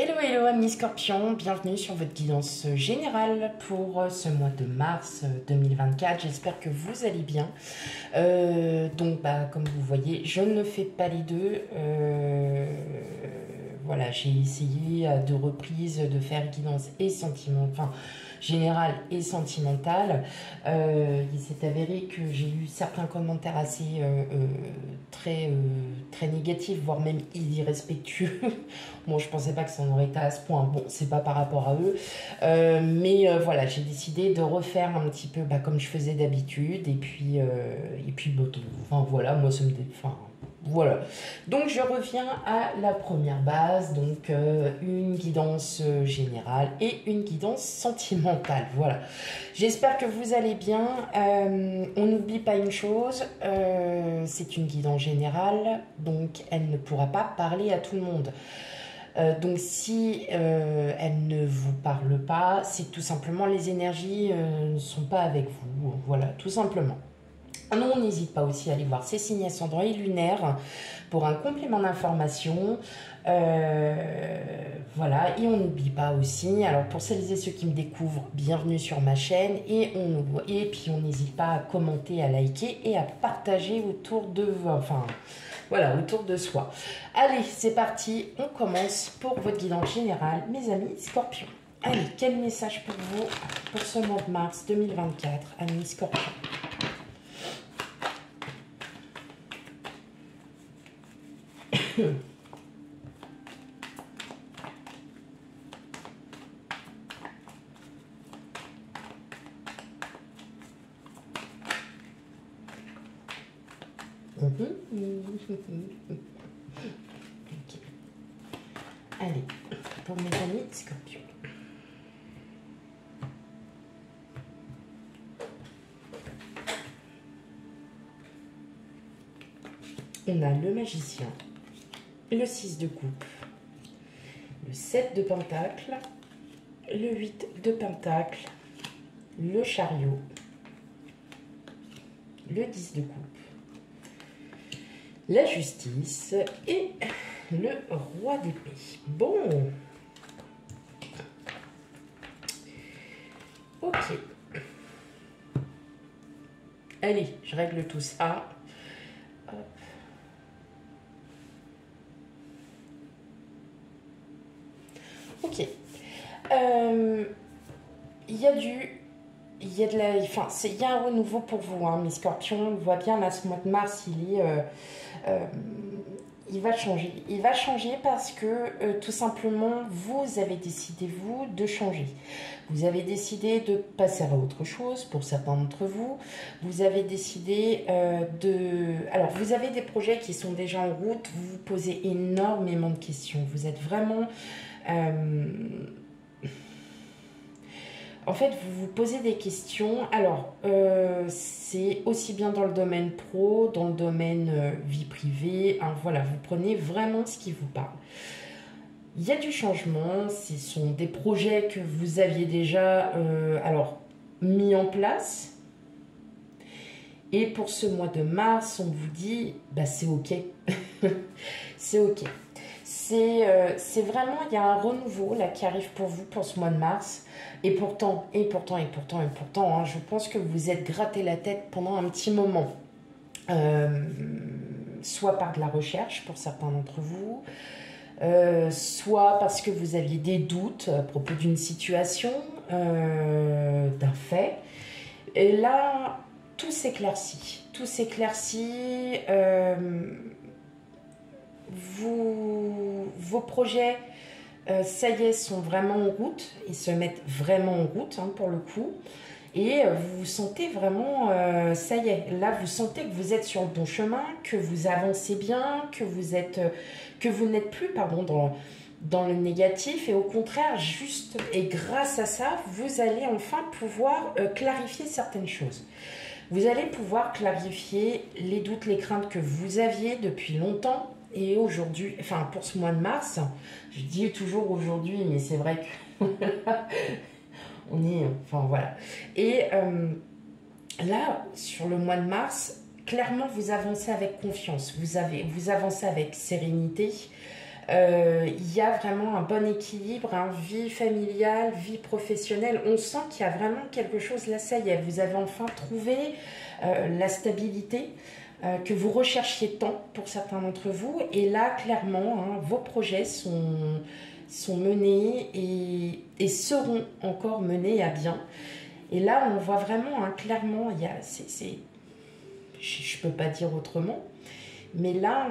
Hello hello amis scorpions, bienvenue sur votre guidance générale pour ce mois de mars 2024. J'espère que vous allez bien. Comme vous voyez, je ne fais pas les deux. Voilà, j'ai essayé à deux reprises de faire guidance et sentiment, enfin générale et sentimentale. Il s'est avéré que j'ai eu certains commentaires assez très négatifs, voire même irrespectueux. Bon, je pensais pas que ça en aurait été à ce point. Bon, c'est pas par rapport à eux. Voilà, j'ai décidé de refaire un petit peu comme je faisais d'habitude. Et puis enfin voilà, moi ça me... Enfin, voilà. Donc je reviens à la première base. Donc une guidance générale et une guidance sentimentale. Voilà. J'espère que vous allez bien. On n'oublie pas une chose. C'est une guidance générale. Donc elle ne pourra pas parler à tout le monde. Donc si elle ne vous parle pas, c'est que tout simplement les énergies ne sont pas avec vous. Voilà, tout simplement. Non, on n'hésite pas aussi à aller voir ses signes ascendants et lunaires pour un complément d'information. Voilà, et on n'oublie pas aussi, alors pour celles et ceux qui me découvrent, bienvenue sur ma chaîne, et puis on n'hésite pas à commenter, à liker et à partager autour de vous, enfin voilà, autour de soi. Allez, c'est parti, on commence pour votre guidance générale, mes amis scorpions. Allez, quel message pour vous pour ce mois de mars 2024, amis scorpions? Okay. Allez, pour mes amis scorpions. On a le magicien, le 6 de coupe, le 7 de pentacle, le 8 de pentacle, le chariot, le 10 de coupe, la justice et le roi d'épée. Bon. Ok. Allez, je règle tout ça. Hop. Ok. Il y a un renouveau pour vous, hein, mes scorpions. On voit bien là, ce mois de mars, il va changer. Il va changer parce que tout simplement, vous avez décidé, vous, de changer. Vous avez décidé de passer à autre chose pour certains d'entre vous. Vous avez décidé Alors, vous avez des projets qui sont déjà en route. Vous vous posez énormément de questions. Vous êtes vraiment... En fait, vous vous posez des questions. Alors, c'est aussi bien dans le domaine pro, dans le domaine vie privée. Hein, voilà, vous prenez vraiment ce qui vous parle. Il y a du changement. Ce sont des projets que vous aviez déjà mis en place. Et pour ce mois de mars, on vous dit, c'est OK. C'est OK. C'est vraiment, il y a un renouveau là qui arrive pour vous pour ce mois de mars. Et pourtant, hein, je pense que vous êtes gratté la tête pendant un petit moment. Soit par de la recherche pour certains d'entre vous, soit parce que vous aviez des doutes à propos d'une situation, d'un fait. Et là, tout s'éclaircit. Tout s'éclaircit. Vos projets, ça y est, sont vraiment en route. Ils se mettent vraiment en route, hein, pour le coup. Et vous vous sentez vraiment, ça y est, là, vous sentez que vous êtes sur le bon chemin, que vous avancez bien, que vous n'êtes plus, dans le négatif. Et au contraire, juste, et grâce à ça, vous allez enfin pouvoir clarifier certaines choses. Vous allez pouvoir clarifier les doutes, les craintes que vous aviez depuis longtemps. Et aujourd'hui, enfin pour ce mois de mars, je dis toujours aujourd'hui, mais c'est vrai que on est, enfin voilà. Et là, sur le mois de mars, clairement vous avancez avec confiance, vous avancez avec sérénité. Il y a vraiment un bon équilibre, hein, vie familiale, vie professionnelle. On sent qu'il y a vraiment quelque chose, là ça y est, vous avez enfin trouvé la stabilité que vous recherchiez tant pour certains d'entre vous. Et là, clairement, hein, vos projets sont menés et seront encore menés à bien. Et là, on voit vraiment, hein, clairement, il y a, je ne peux pas dire autrement, mais là,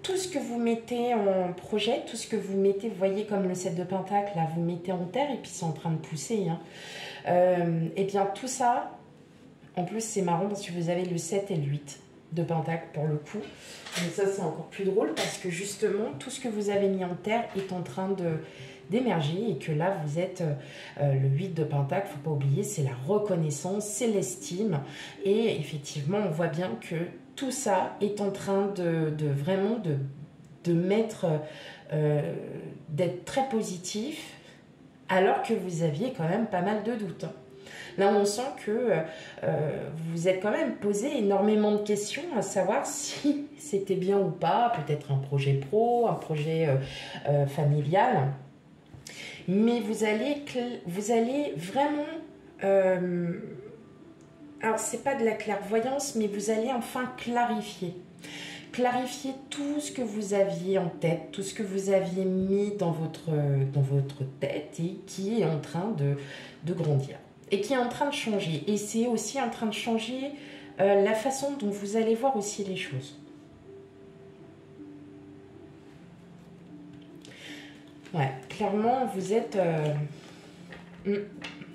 tout ce que vous mettez en projet, tout ce que vous mettez, vous voyez comme le 7 de Pentacle, là, vous mettez en terre et puis c'est en train de pousser. Hein. Et bien, tout ça, en plus, c'est marrant parce que vous avez le 7 et le 8 de Pentacle pour le coup. Mais ça, c'est encore plus drôle parce que justement, tout ce que vous avez mis en terre est en train d'émerger et que là, vous êtes le 8 de Pentacle, il ne faut pas oublier, c'est la reconnaissance, c'est l'estime. Et effectivement, on voit bien que tout ça est en train vraiment de mettre, d'être très positif alors que vous aviez quand même pas mal de doutes. Là, on sent que vous êtes quand même posé énormément de questions à savoir si c'était bien ou pas, peut-être un projet pro, un projet familial. Mais vous allez vraiment... alors, c'est pas de la clairvoyance, mais vous allez enfin clarifier. Clarifier tout ce que vous aviez en tête, tout ce que vous aviez mis dans votre tête et qui est en train de grandir. Et qui est en train de changer. Et c'est aussi en train de changer la façon dont vous allez voir aussi les choses. Ouais, clairement, vous êtes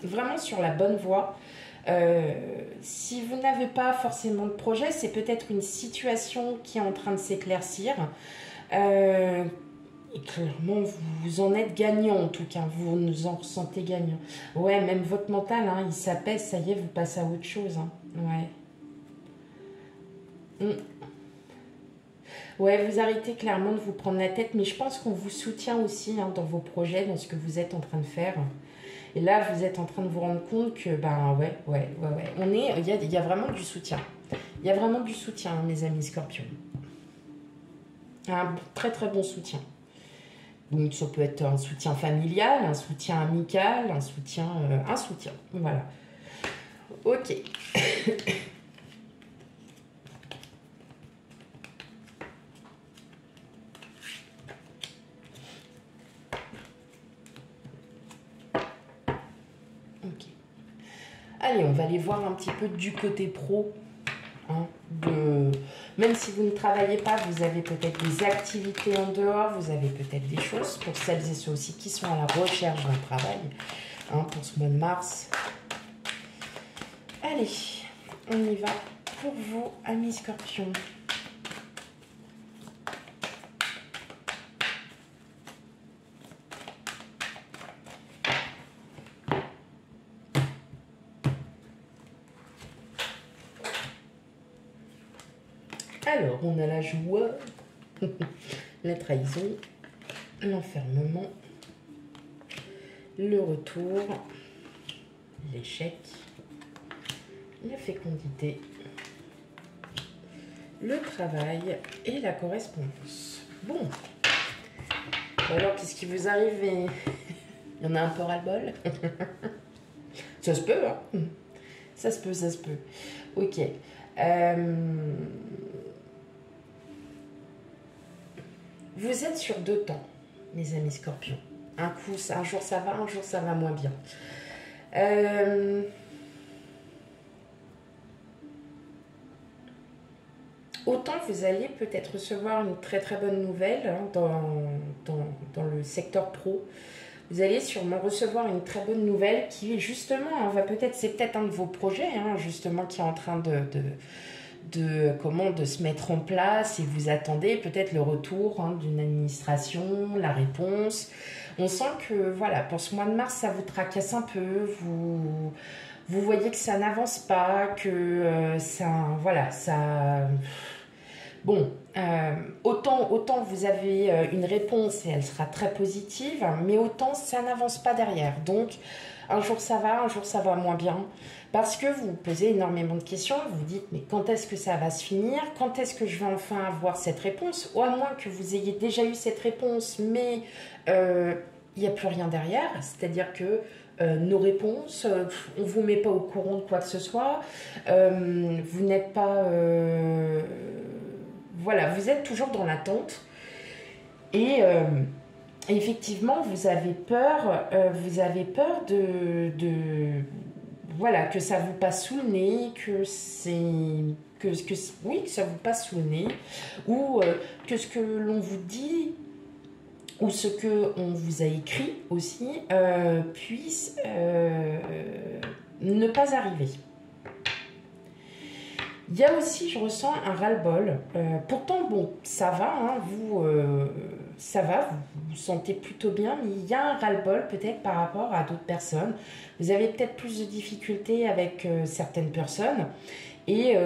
vraiment sur la bonne voie. Si vous n'avez pas forcément de projet, c'est peut-être une situation qui est en train de s'éclaircir. Et clairement, vous en êtes gagnant en tout cas, vous nous en ressentez gagnant. Ouais, même votre mental, hein, il s'apaise, ça y est, vous passez à autre chose. Hein. Ouais. Ouais, vous arrêtez clairement de vous prendre la tête, mais je pense qu'on vous soutient aussi hein, dans vos projets, dans ce que vous êtes en train de faire. Et là, vous êtes en train de vous rendre compte que, ben ouais. Il y a vraiment du soutien. Il y a vraiment du soutien, hein, mes amis Scorpions. Un très très bon soutien. Donc ça peut être un soutien familial, un soutien amical, un soutien, voilà. Ok. Ok. Allez, on va aller voir un petit peu du côté pro. Hein, même si vous ne travaillez pas, vous avez peut-être des activités en dehors, vous avez peut-être des choses pour celles et ceux aussi qui sont à la recherche d'un travail hein, pour ce mois de mars. Allez, on y va pour vous, amis Scorpions. Alors, on a la joie, la trahison, l'enfermement, le retour, l'échec, la fécondité, le travail et la correspondance. Bon, alors qu'est-ce qui vous arrive? Il y en a un peu ras-le-bol. Ça se peut, hein. Ça se peut. Ok. Vous êtes sur 2 temps, mes amis Scorpions. Un jour ça va, un jour ça va moins bien. Autant vous allez peut-être recevoir une très très bonne nouvelle hein, dans le secteur pro. Vous allez sûrement recevoir une très bonne nouvelle qui justement, c'est peut-être un de vos projets hein, justement qui est en train de se mettre en place et vous attendez peut-être le retour hein, d'une administration, la réponse. On sent que voilà, pour ce mois de mars, ça vous tracasse un peu, vous voyez que ça n'avance pas, que ça Bon, autant vous avez une réponse et elle sera très positive, mais autant ça n'avance pas derrière. Donc, un jour ça va moins bien, parce que vous vous posez énormément de questions, vous vous dites, mais quand est-ce que ça va se finir? Quand est-ce que je vais enfin avoir cette réponse? Ou à moins que vous ayez déjà eu cette réponse, mais il n'y a plus rien derrière, c'est-à-dire que nos réponses, on ne vous met pas au courant de quoi que ce soit, vous n'êtes pas... voilà, vous êtes toujours dans l'attente et effectivement, vous avez peur voilà, que ça vous passe sous le nez, oui, que ça vous passe sous le nez, ou que ce que l'on vous dit ou ce que on vous a écrit aussi puisse ne pas arriver. Il y a aussi, je ressens un ras-le-bol. Pourtant, bon, ça va, hein, ça va, vous vous sentez plutôt bien, mais il y a un ras-le-bol peut-être par rapport à d'autres personnes. Vous avez peut-être plus de difficultés avec certaines personnes. Et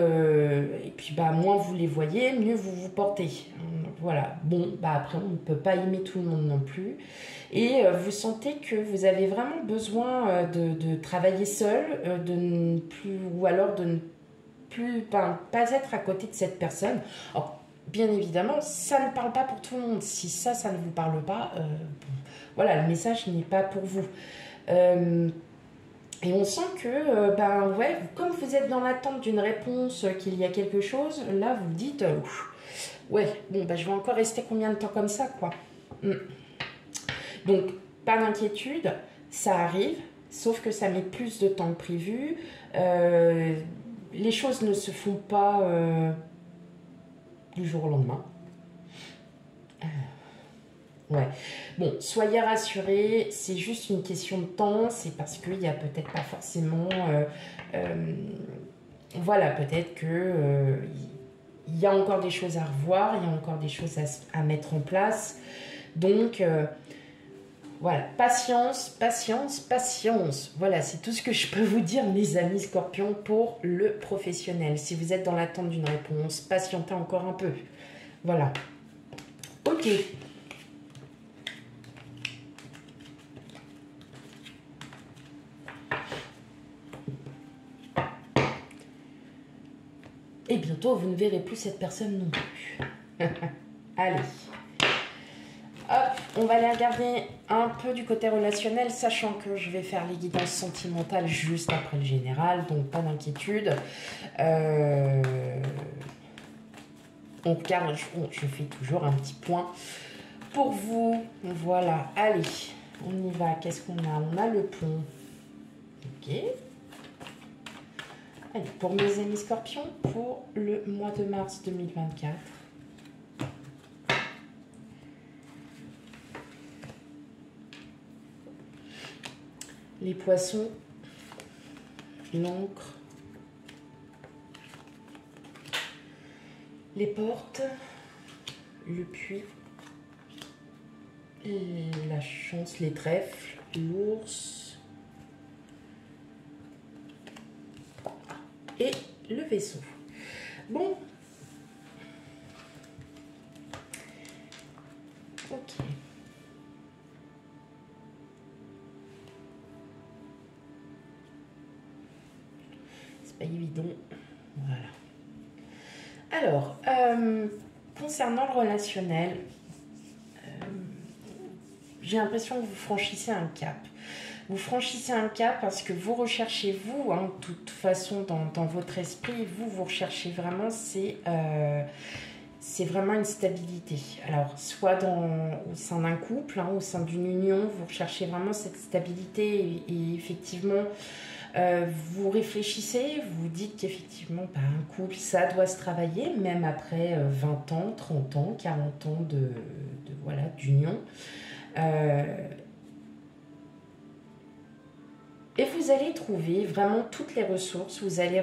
puis, bah, moins vous les voyez, mieux vous vous portez. Voilà. Bon, bah, après, on ne peut pas aimer tout le monde non plus. Et vous sentez que vous avez vraiment besoin de travailler seul, de ne plus, ou alors de ne plus, pas être à côté de cette personne. Alors, bien évidemment, ça ne parle pas pour tout le monde. Si ça ne vous parle pas, voilà, le message n'est pas pour vous. Et on sent que, ben ouais, comme vous êtes dans l'attente d'une réponse, qu'il y a quelque chose, là vous dites, ouais, bon, ben je vais encore rester combien de temps comme ça, quoi. Donc, pas d'inquiétude, ça arrive, sauf que ça met plus de temps que prévu. Les choses ne se font pas du jour au lendemain. Ouais. Bon, soyez rassurés, c'est juste une question de temps, c'est parce qu'il n'y a peut-être pas forcément... voilà, peut-être que il y a encore des choses à revoir, il y a encore des choses à mettre en place. Donc, voilà, patience, patience, patience. Voilà, c'est tout ce que je peux vous dire, mes amis scorpions, pour le professionnel. Si vous êtes dans l'attente d'une réponse, patientez encore un peu. Voilà. Ok. Et bientôt, vous ne verrez plus cette personne non plus. Allez. Hop, on va aller regarder un peu du côté relationnel, sachant que je vais faire les guidances sentimentales juste après le général, donc pas d'inquiétude. On regarde, je fais toujours un petit point pour vous. Voilà, allez, on y va. Qu'est-ce qu'on a? On a le pont. Ok. Allez, pour mes amis scorpions, pour le mois de mars 2024. Les poissons, l'encre, les portes, le puits, la chance, les trèfles, l'ours et le vaisseau. Bon. Ok. C'est pas évident. Voilà. Alors, concernant le relationnel, j'ai l'impression que vous franchissez un cap. Vous franchissez un cap parce que vous recherchez, vous, hein, de toute façon, dans votre esprit, vous recherchez vraiment, c'est vraiment une stabilité. Alors, soit au sein d'un couple, hein, au sein d'une union, vous recherchez vraiment cette stabilité et effectivement, vous réfléchissez, vous dites qu'effectivement, bah, un couple, ça doit se travailler, même après 20 ans, 30 ans, 40 ans voilà, d'union. Et vous allez trouver vraiment toutes les ressources, vous allez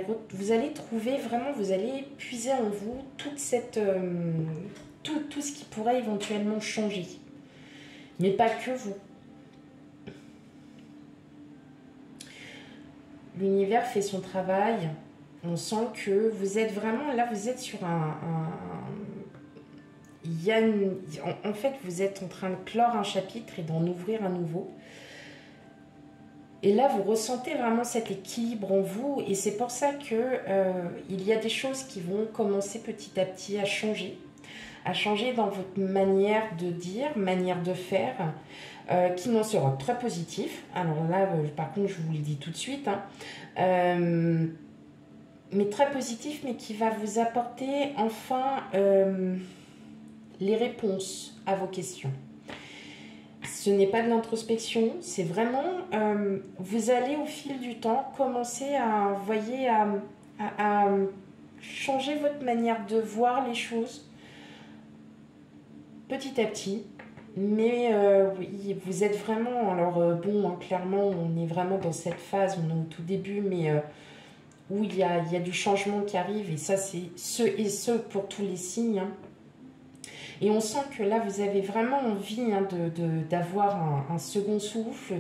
trouver vraiment, vous allez puiser en vous toute cette, tout ce qui pourrait éventuellement changer. Mais pas que vous. L'univers fait son travail. On sent que vous êtes vraiment, là vous êtes sur il y a en fait, vous êtes en train de clore un chapitre et d'en ouvrir un nouveau. Et là, vous ressentez vraiment cet équilibre en vous. Et c'est pour ça que il y a des choses qui vont commencer petit à petit à changer dans votre manière de dire, manière de faire, qui n'en sera très positif. Alors là, par contre, je vous le dis tout de suite, hein, mais très positif, mais qui va vous apporter enfin les réponses à vos questions. Ce n'est pas de l'introspection, c'est vraiment, vous allez au fil du temps commencer à, voyez, à changer votre manière de voir les choses petit à petit. Mais oui, vous êtes vraiment, alors bon, hein, clairement, on est vraiment dans cette phase, on est au tout début, mais où il y a du changement qui arrive, et ça, c'est ce pour tous les signes, hein. Et on sent que là, vous avez vraiment envie, hein, d'avoir un second souffle,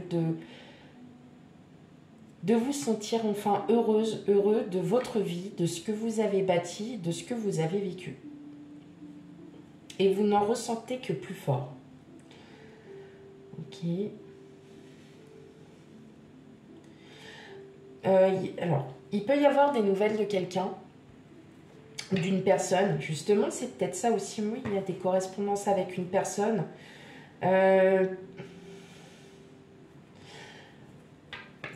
de vous sentir enfin heureuse, heureux de votre vie, de ce que vous avez bâti, de ce que vous avez vécu. Et vous n'en ressentez que plus fort. Ok. Alors, il peut y avoir des nouvelles de quelqu'un, d'une personne, justement, c'est peut-être ça aussi, oui, il y a des correspondances avec une personne.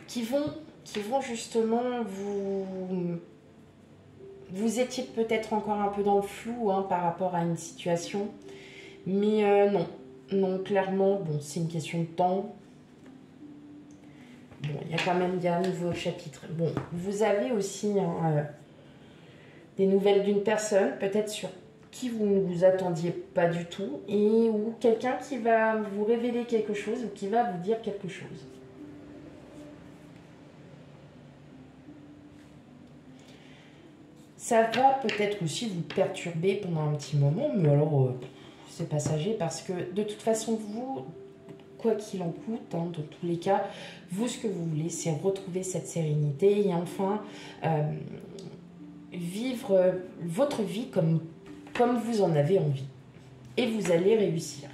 Qui vont justement vous étiez peut-être encore un peu dans le flou, hein, par rapport à une situation, mais non, clairement, bon, c'est une question de temps. Bon, il y a un nouveau chapitre. Bon, vous avez aussi, hein, des nouvelles d'une personne, peut-être sur qui vous ne vous attendiez pas du tout, et ou quelqu'un qui va vous révéler quelque chose ou qui va vous dire quelque chose. Ça va peut-être aussi vous perturber pendant un petit moment, mais alors c'est passager, parce que de toute façon, vous, quoi qu'il en coûte, hein, dans tous les cas, vous, ce que vous voulez, c'est retrouver cette sérénité et enfin vivre votre vie comme vous en avez envie. Et vous allez réussir.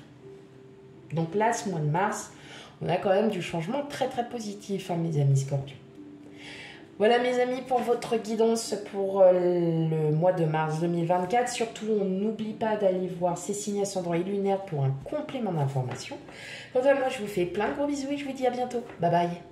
Donc là, ce mois de mars, on a quand même du changement très très positif, hein, mes amis Scorpions. Voilà mes amis pour votre guidance pour le mois de mars 2024. Surtout, on n'oublie pas d'aller voir ces signes ascendants et lunaires pour un complément d'information. Quant à moi, je vous fais plein de gros bisous et je vous dis à bientôt. Bye bye.